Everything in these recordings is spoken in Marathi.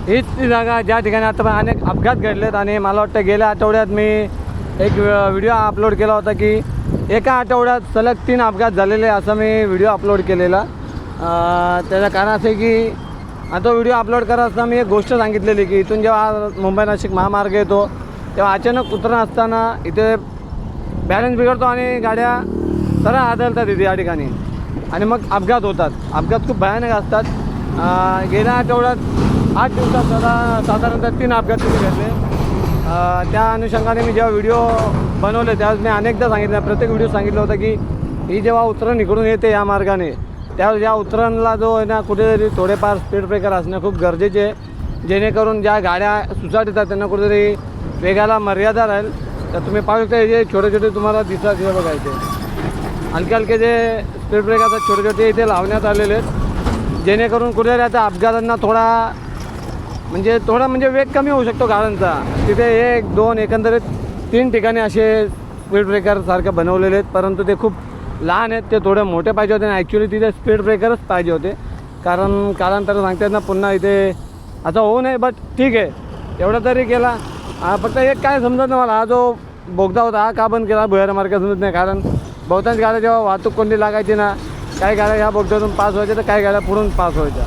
हीच ती जागा ज्या ठिकाणी आता अनेक अपघात घडलेत. आणि मला वाटतं गेल्या आठवड्यात मी एक व्हिडिओ अपलोड केला होता की एका आठवड्यात सलग 3 अपघात झालेले असा मी व्हिडिओ अपलोड केलेला. त्याचं कारण असं आहे की तो व्हिडिओ अपलोड करत असताना मी एक गोष्ट सांगितलेली की इथून जेव्हा मुंबई नाशिक महामार्ग येतो तेव्हा अचानक उतरणं असताना इथे बॅलन्स बिघडतो आणि गाड्या सरळ आदळतात इथे या ठिकाणी आणि मग अपघात होतात. अपघात खूप भयानक असतात. गेल्या आठवड्यात 8 दिवसात साधारणतः 3 अपघात तिथे घडले. त्या अनुषंगाने मी जेव्हा व्हिडिओ बनवले त्यावेळेस मी अनेकदा सांगितलं, प्रत्येक व्हिडिओ सांगितलं होतं की ही जेव्हा उतरण इकडून येते या मार्गाने त्यावेळेस या उतरणला जो आहे ना कुठेतरी थोडेफार स्पीड ब्रेकर असणं खूप गरजेचे आहे, जेणेकरून ज्या गाड्या सुसाट येतात त्यांना कुठेतरी वेगाला मर्यादा राहील. तर तुम्ही पाहू शकता हे जे छोटे छोटे तुम्हाला दिसतात हे बघायचे हलके हलके जे स्पीड ब्रेकर असतात छोटे छोटे इथे लावण्यात आलेले आहेत, जेणेकरून कुठेतरी आता अपघातांना थोडा म्हणजे वेग कमी होऊ शकतो गाड्यांचा. तिथे 1, 2 एकंदरीत 3 ठिकाणी असे स्पीड ब्रेकर सारखे बनवलेले आहेत, परंतु ते खूप लहान आहेत. ते थोडे मोठे पाहिजे होते आणि ॲक्च्युली तिथे स्पीड ब्रेकरच पाहिजे होते, कारण कालांतर सांगतात ना पुन्हा इथे असं होऊ नये. बट ठीक आहे एवढं तरी केला. फक्त एक काय समजत नाही मला, हा जो बोगदा होता हा का बंद केला भुयार मार्ग समजत नाही. कारण बहुतांश गाड्या जेव्हा वाहतूक कोंडी लागायची ना, काही गाड्या ह्या बोगद्यातून पास व्हायच्या तर काही गाड्या पुढून पास व्हायच्या.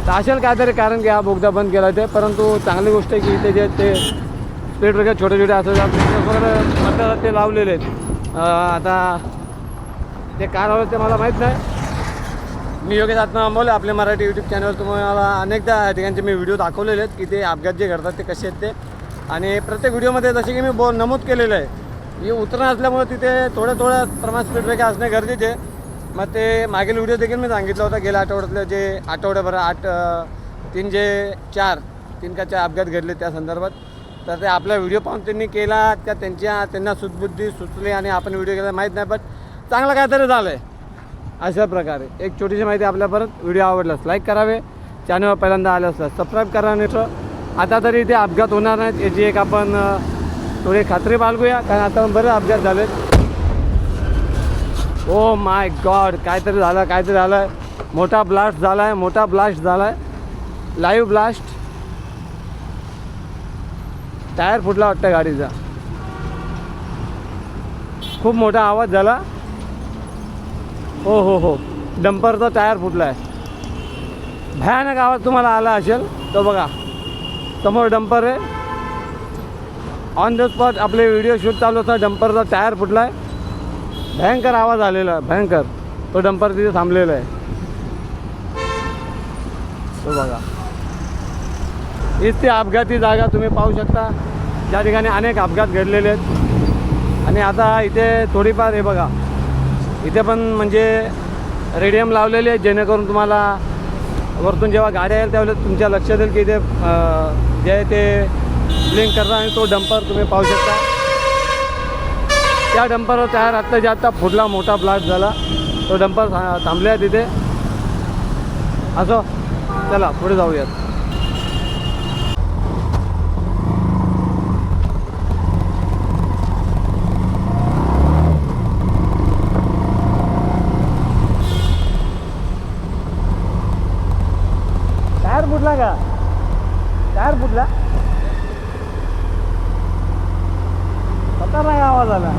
तर असेल काहीतरी कारण की हा बोगदा बंद केला ते. परंतु चांगली गोष्ट आहे की इथे जे ते स्पीड ब्रेकर छोटे छोटे असं वगैरे ते लावलेले आहेत. आता ते काय लावलं ते मला माहीत नाही. मी योगेश आत्मा अंबोले आपले मराठी यूट्यूब चॅनलवर तुम्हाला अनेकदा या ठिकाणचे मी व्हिडिओ दाखवलेले आहेत की ते अपघात जे घडतात ते कसे आहेत ते. आणि प्रत्येक व्हिडिओमध्ये जसे की मी नमूद केलेलं आहे की उतरणं असल्यामुळे तिथे थोडं प्रमाणात स्पीड ब्रेकर असणे गरजेचे आहे. मग ते मागील व्हिडिओ देखील मी सांगितलं होतं गेल्या आठवड्यातले जे आठवड्याभर 3 का 4 अपघात घडले त्या संदर्भात. तर ते आपला व्हिडिओ पाहून त्यांनी केला का त्यांना सुदबुद्धी सुचली आणि आपण व्हिडिओ केला माहीत नाही, बट चांगलं काहीतरी झालं आहे. अशा प्रकारे एक छोटीशी माहिती आपल्यापर्यंत. व्हिडिओ आवडल्यास लाईक करावे, चॅनलवर पहिल्यांदा आलं असल्यास सबस्क्राईब करा. मित्र आता तरी इथे अपघात होणार नाहीत याची एक आपण थोडी खात्री बाळगूया, कारण आता बरेच अपघात झालेत. ओ माय गॉड काहीतरी झालं आहे. मोठा ब्लास्ट झाला आहे लाईव्ह ब्लास्ट. टायर फुटला वाटतं गाडीचा, खूप मोठा आवाज झाला. हो डंपरचा टायर फुटला आहे. भयानक आवाज तुम्हाला आला असेल. तो बघा समोर डंपर आहे. ऑन द स्पॉट आपले व्हिडिओ शूट चालू होता, डंपरचा टायर फुटला आहे. भयंकर आवाज आलेला आहे, भयंकर. तो डंपर तिथे थांबलेला आहे. तो बघा हीच ती अपघाती जागा तुम्ही पाहू शकता ज्या ठिकाणी अनेक अपघात घडलेले आहेत. आणि आता इथे थोडीफार हे बघा इथे पण म्हणजे रेडियम लावलेले आहेत, जेणेकरून तुम्हाला वरतून जेव्हा गाड्या येईल त्यावेळेस तुमच्या लक्षात येईल की इथे जे आहे ते ब्लिंक करतात. आणि तो डंपर तुम्ही पाहू शकता. त्या डंपरवर टायर आत्ता फुटला, मोठा ब्लास्ट झाला. तो डंपर थांबले आहे तिथे. असो चला पुढे जाऊयात. टायर फुटला का? टायर फुटला? खतरनाक आवाज आला.